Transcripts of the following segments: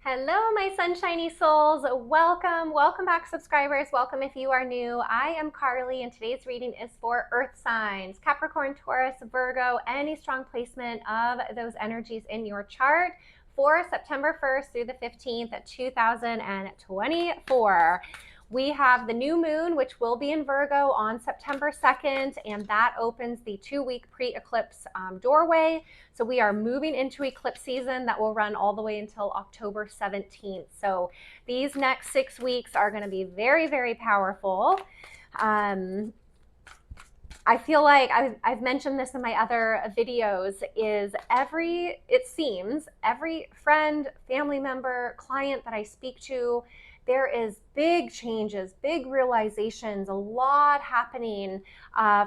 Hello, my sunshiny souls. Welcome back, subscribers. Welcome if you are new. I am Carly, and today's reading is for Earth signs, Capricorn, Taurus, Virgo, any strong placement of those energies in your chart for September 1st through the 15th, 2024. We have the new moon, which will be in Virgo on September 2nd, and that opens the 2-week pre-eclipse doorway. So we are moving into eclipse season that will run all the way until October 17th. So these next 6 weeks are going to be very, very powerful. I feel like I've mentioned this in my other videos, it seems every friend, family member, client that I speak to, there is big changes, big realizations, a lot happening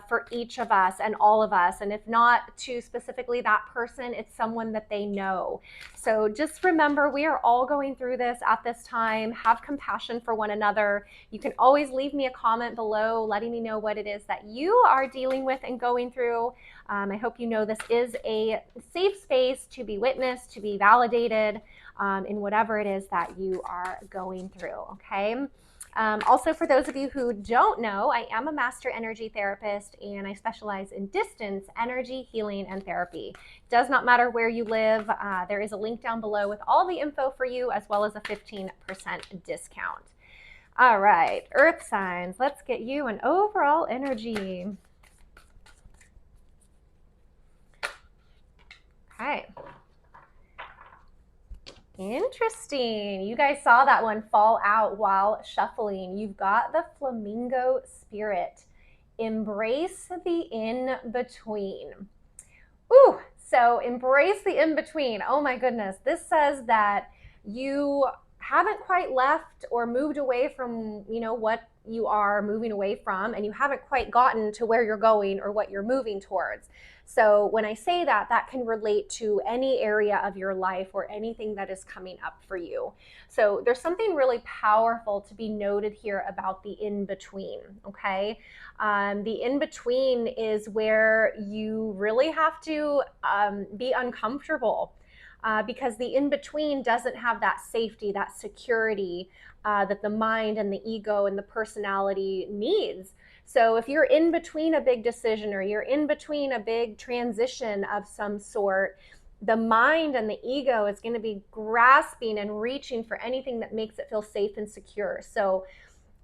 for each of us and all of us. And if not to specifically that person, it's someone that they know. So just remember, we are all going through this at this time. Have compassion for one another. You can always leave me a comment below letting me know what it is that you are dealing with and going through. I hope you know this is a safe space to be witnessed, to be validated in whatever it is that you are going through, okay? Also, for those of you who don't know, I am a master energy therapist, and I specialize in distance energy healing and therapy. Does not matter where you live. There is a link down below with all the info for you, as well as a 15% discount. All right, Earth signs, let's get you an overall energy. Okay. Interesting. You guys saw that one fall out while shuffling. You've got the flamingo spirit. Embrace the in-between. Ooh, so embrace the in-between. Oh my goodness. This says that you haven't quite left or moved away from, what you are moving away from, and you haven't quite gotten to where you're going or what you're moving towards. So when I say that, that can relate to any area of your life or anything that is coming up for you. So there's something really powerful to be noted here about the in-between, okay? The in-between is where you really have to be uncomfortable. Because the in-between doesn't have that safety, that security that the mind and the ego and the personality needs. So if you're in between a big decision or you're in between a big transition of some sort, the mind and the ego is going to be grasping and reaching for anything that makes it feel safe and secure. So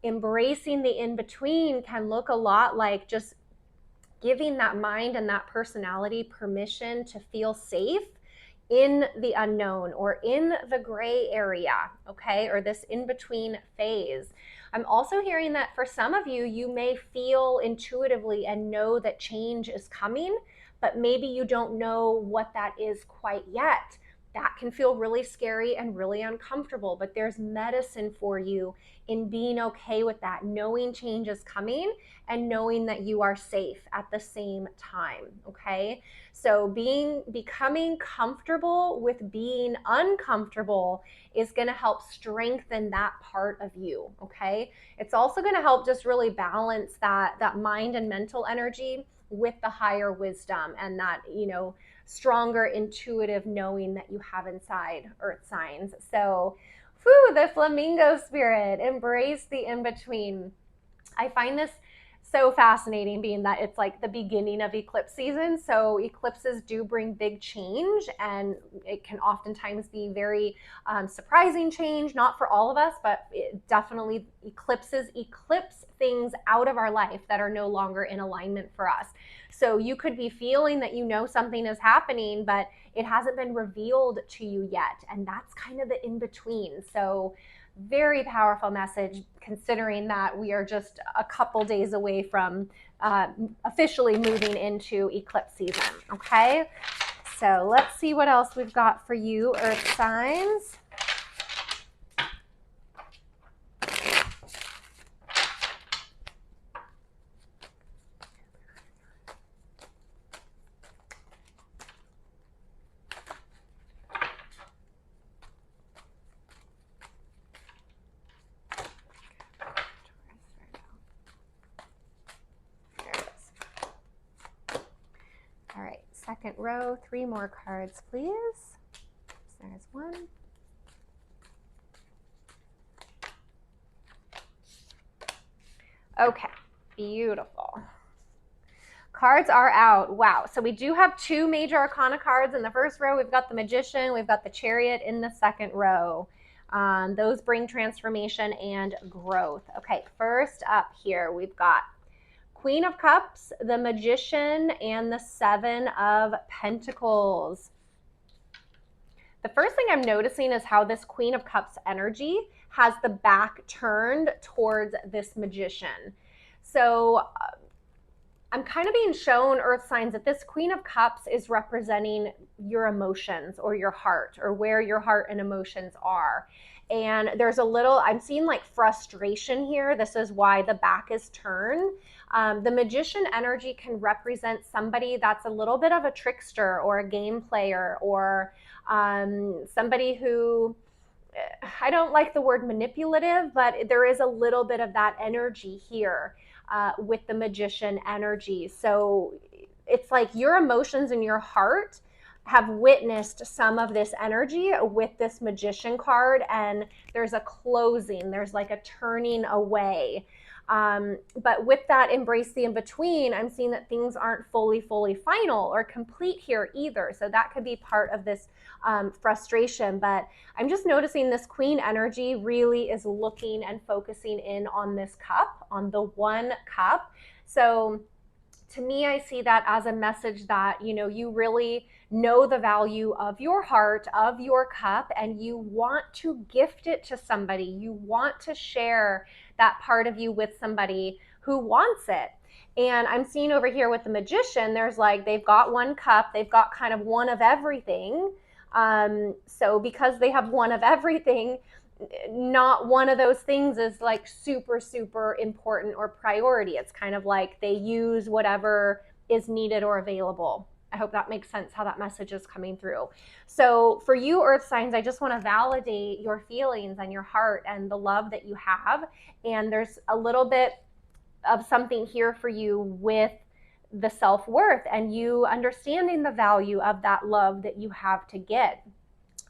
embracing the in-between can look a lot like just giving that mind and that personality permission to feel safe in the unknown or in the gray area, okay, or this in-between phase. I'm also hearing that for some of you, you may feel intuitively and know that change is coming, but maybe you don't know what that is quite yet. That can feel really scary and really uncomfortable, but there's medicine for you in being okay with that, knowing change is coming and knowing that you are safe at the same time, okay? So becoming comfortable with being uncomfortable is going to help strengthen that part of you, okay? It's also going to help just really balance that mind and mental energy with the higher wisdom and that, stronger intuitive knowing that you have inside, Earth signs. So, the flamingo spirit, embrace the in-between. I find this so fascinating, being that it's like the beginning of eclipse season. So eclipses do bring big change, and it can oftentimes be very surprising change, not for all of us, but it definitely eclipse things out of our life that are no longer in alignment for us. So you could be feeling that something is happening, but it hasn't been revealed to you yet. And that's kind of the in-between. So very powerful message, considering that we are just a couple days away from officially moving into eclipse season, okay? So let's see what else we've got for you, Earth signs. All right, second row, 3 more cards, please. There's 1. Okay, beautiful. Cards are out. Wow. So we do have 2 major arcana cards in the first row. We've got the Magician. We've got the Chariot in the second row. Those bring transformation and growth. Okay, first up here, we've got Queen of Cups, the Magician, and the Seven of Pentacles. The first thing I'm noticing is how this Queen of Cups energy has the back turned towards this Magician. So I'm kind of being shown, Earth signs, that this Queen of Cups is representing your emotions or your heart, or where your heart and emotions are. And there's a little, I'm seeing like frustration here. This is why the back is turned. The Magician energy can represent somebody that's a little bit of a trickster or a game player, or somebody who, I don't like the word manipulative, but there is a little bit of that energy here with the Magician energy. So it's like your emotions and your heart have witnessed some of this energy with this Magician card, and there's a closing, there's like a turning away. But with that embrace the in-between, I'm seeing that things aren't fully final or complete here either. So that could be part of this frustration. But I'm just noticing this Queen energy really is looking and focusing in on this cup, on the one cup. So to me, I see that as a message that, you know, you really know the value of your heart, of your cup, and you want to gift it to somebody. You want to share that part of you with somebody who wants it. And I'm seeing over here with the Magician, there's like, they've got one cup, they've got kind of one of everything. So because they have one of everything, not one of those things is like super important or priority. It's kind of like they use whatever is needed or available. I hope that makes sense, how that message is coming through. So for you, Earth signs, I just want to validate your feelings and your heart and the love that you have. And there's a little bit of something here for you with the self-worth and you understanding the value of that love that you have to get,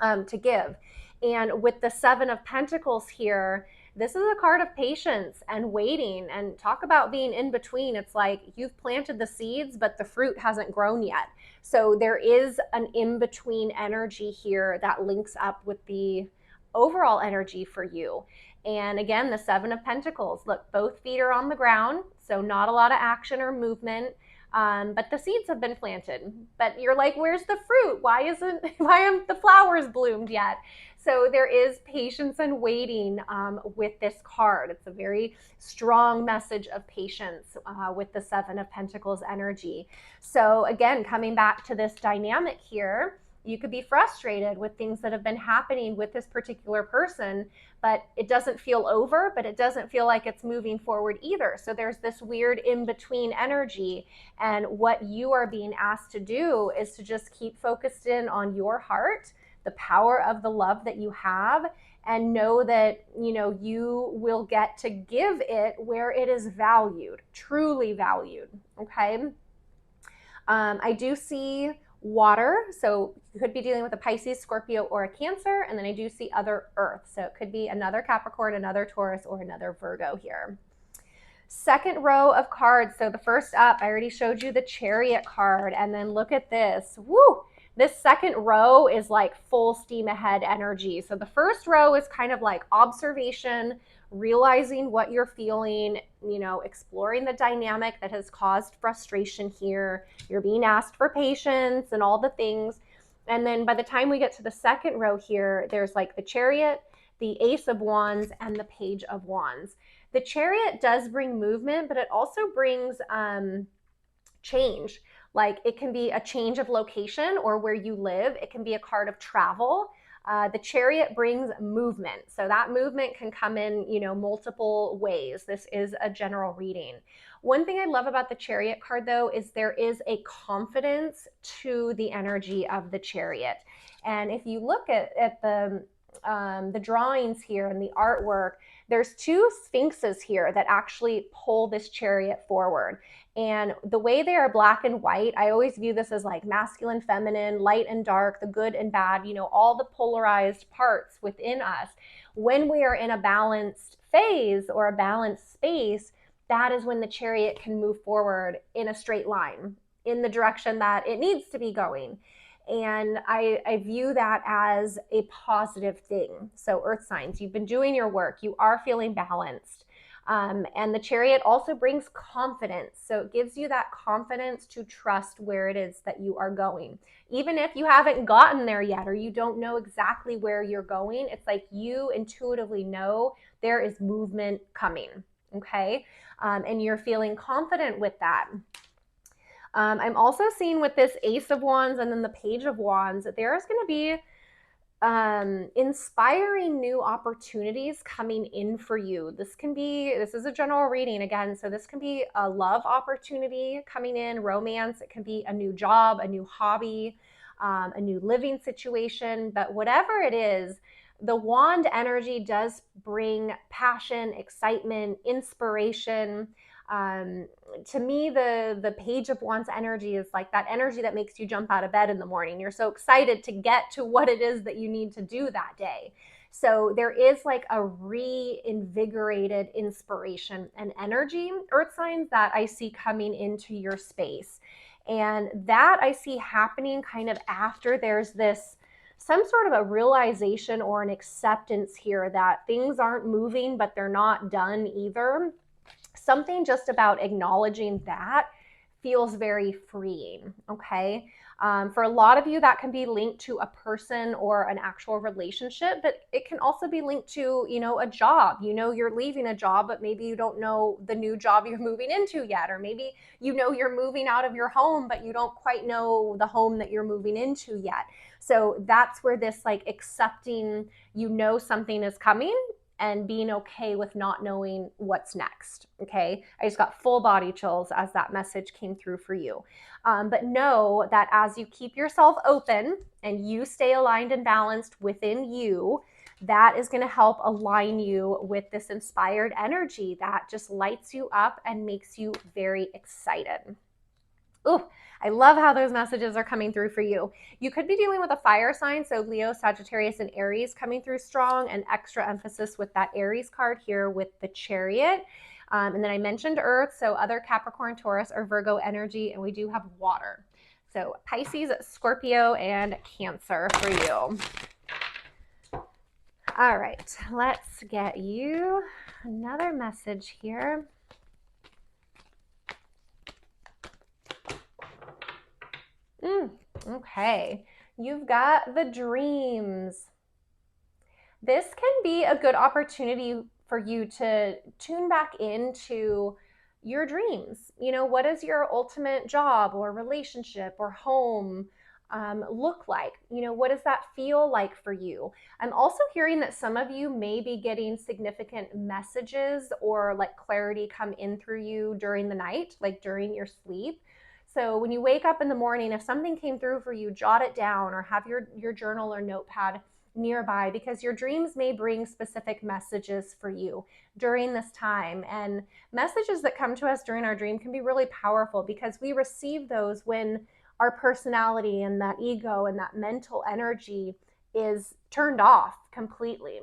to give. And with the Seven of Pentacles here, this is a card of patience and waiting, and talk about being in between. It's like you've planted the seeds, but the fruit hasn't grown yet. So there is an in-between energy here that links up with the overall energy for you. And again, the Seven of Pentacles, look, both feet are on the ground, so not a lot of action or movement. But the seeds have been planted. But you're like, where's the fruit? Why haven't the flowers bloomed yet? So there is patience and waiting with this card. It's a very strong message of patience with the Seven of Pentacles energy. So again, coming back to this dynamic here, you could be frustrated with things that have been happening with this particular person, but it doesn't feel over, but it doesn't feel like it's moving forward either. So there's this weird in-between energy. And what you are being asked to do is to just keep focused in on your heart, the power of the love that you have, and know that, you know, you will get to give it where it is valued, truly valued. Okay. I do see water, so you could be dealing with a Pisces, Scorpio, or a Cancer, and then I do see other Earth, so it could be another Capricorn, another Taurus, or another Virgo here. Second row of cards. So the first up, I already showed you the Chariot card, and then look at this. Woo! This second row is like full steam ahead energy. So the first row is kind of like observation, realizing what you're feeling, you know, exploring the dynamic that has caused frustration here. You're being asked for patience and all the things. And then by the time we get to the second row here, there's like the Chariot, the Ace of Wands, and the Page of Wands. The Chariot does bring movement, but it also brings change. Like it can be a change of location or where you live. It can be a card of travel. The Chariot brings movement. So that movement can come in, you know, multiple ways. This is a general reading. One thing I love about the Chariot card though, is there is a confidence to the energy of the Chariot. And if you look at the drawings here and the artwork, there's two sphinxes here that actually pull this Chariot forward. And the way they are black and white, I always view this as like masculine, feminine, light and dark, the good and bad, you know, all the polarized parts within us. When we are in a balanced phase or a balanced space, that is when the chariot can move forward in a straight line in the direction that it needs to be going. And I view that as a positive thing. So earth signs, you've been doing your work, you are feeling balanced. And the chariot also brings confidence. So it gives you that confidence to trust where it is that you are going. Even if you haven't gotten there yet, or you don't know exactly where you're going, it's like you intuitively know there is movement coming, okay? And you're feeling confident with that. I'm also seeing with this Ace of Wands and then the Page of Wands that there is going to be inspiring new opportunities coming in for you. This is a general reading again, so this can be a love opportunity coming in, romance. It can be a new job, a new hobby, a new living situation. But whatever it is, the wand energy does bring passion, excitement, inspiration. To me, the Page of Wands energy is like that energy that makes you jump out of bed in the morning. You're so excited to get to what it is that you need to do that day. So there is like a reinvigorated inspiration and energy, earth signs, that I see coming into your space. And that I see happening kind of after there's this some sort of a realization or an acceptance here that things aren't moving, but they're not done either. Something just about acknowledging that feels very freeing, okay? For a lot of you, that can be linked to a person or an actual relationship, but it can also be linked to, a job. You're leaving a job, but maybe you don't know the new job you're moving into yet, or maybe you're moving out of your home, but you don't quite know the home that you're moving into yet. So that's where this like accepting, something is coming and being okay with not knowing what's next, okay? I just got full body chills as that message came through for you. But know that as you keep yourself open and you stay aligned and balanced within you, that is going to help align you with this inspired energy that just lights you up and makes you very excited. Ooh, I love how those messages are coming through for you. You could be dealing with a fire sign, so Leo, Sagittarius, and Aries coming through strong, and extra emphasis with that Aries card here with the Chariot. And then I mentioned Earth, so other Capricorn, Taurus, or Virgo energy, and we do have water. So Pisces, Scorpio, and Cancer for you. All right, let's get you another message here. Okay, you've got the dreams. This can be a good opportunity for you to tune back into your dreams. What does your ultimate job or relationship or home look like? What does that feel like for you? I'm also hearing that some of you may be getting significant messages or like clarity come in through you during the night, like during your sleep. So when you wake up in the morning, if something came through for you, jot it down or have your journal or notepad nearby, because your dreams may bring specific messages for you during this time. And messages that come to us during our dream can be really powerful because we receive those when our personality and that ego and that mental energy is turned off completely.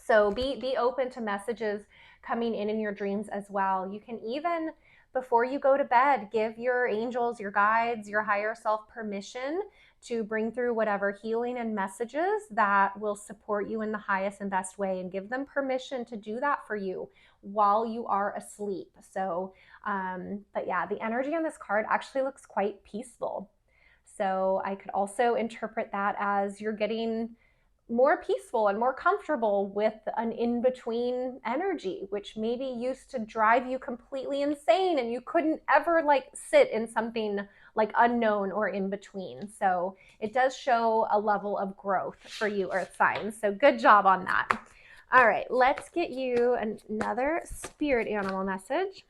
So be open to messages coming in your dreams as well. You can even, before you go to bed, give your angels, your guides, your higher self permission to bring through whatever healing and messages that will support you in the highest and best way, and give them permission to do that for you while you are asleep. So, but yeah, the energy on this card actually looks quite peaceful. So I could also interpret that as you're getting more peaceful and more comfortable with an in-between energy, which maybe used to drive you completely insane and you couldn't ever like sit in something like unknown or in between. So it does show a level of growth for you, earth signs. So good job on that. All right, let's get you another spirit animal message.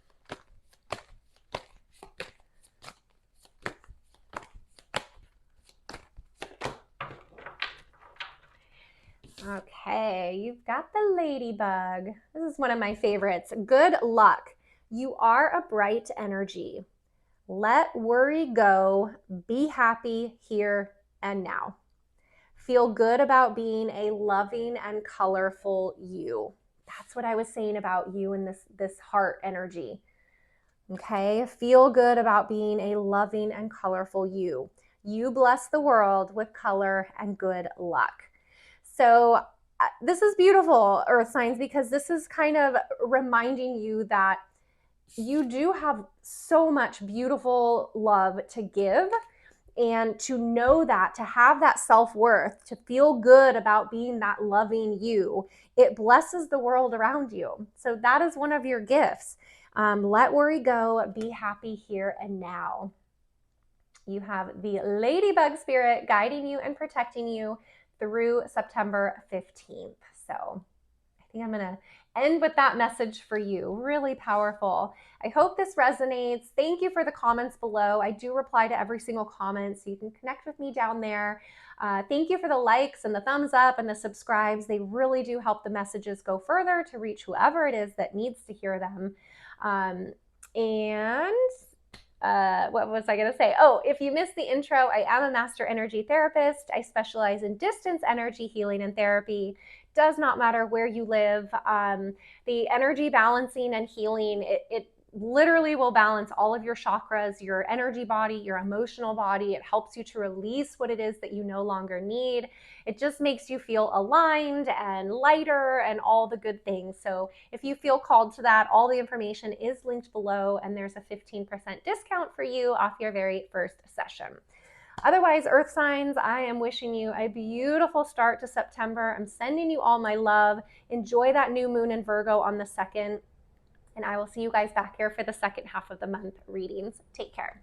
Okay, you've got the ladybug. This is one of my favorites. Good luck. You are a bright energy. Let worry go. Be happy here and now. Feel good about being a loving and colorful you. That's what I was saying about you and this heart energy. Okay, feel good about being a loving and colorful you. You bless the world with color and good luck. So this is beautiful, Earth signs, because this is kind of reminding you that you do have so much beautiful love to give, and to know that, to have that self-worth, to feel good about being that loving you, it blesses the world around you. So that is one of your gifts. Let worry go, be happy here and now. You have the ladybug spirit guiding you and protecting you through September 15th. So I think I'm gonna end with that message for you. Really powerful. I hope this resonates. Thank you for the comments below. I do reply to every single comment, so you can connect with me down there. Thank you for the likes and the thumbs up and the subscribes. They really do help the messages go further to reach whoever it is that needs to hear them. What was I going to say? Oh, if you missed the intro, I am a master energy therapist. I specialize in distance energy healing and therapy. Does not matter where you live. The energy balancing and healing, it literally will balance all of your chakras, your energy body, your emotional body. It helps you to release what it is that you no longer need. It just makes you feel aligned and lighter and all the good things. So if you feel called to that, all the information is linked below, and there's a 15% discount for you off your very first session. Otherwise, Earth signs, I am wishing you a beautiful start to September. I'm sending you all my love. Enjoy that new moon in Virgo on the 2nd. And I will see you guys back here for the second half of the month readings. Take care.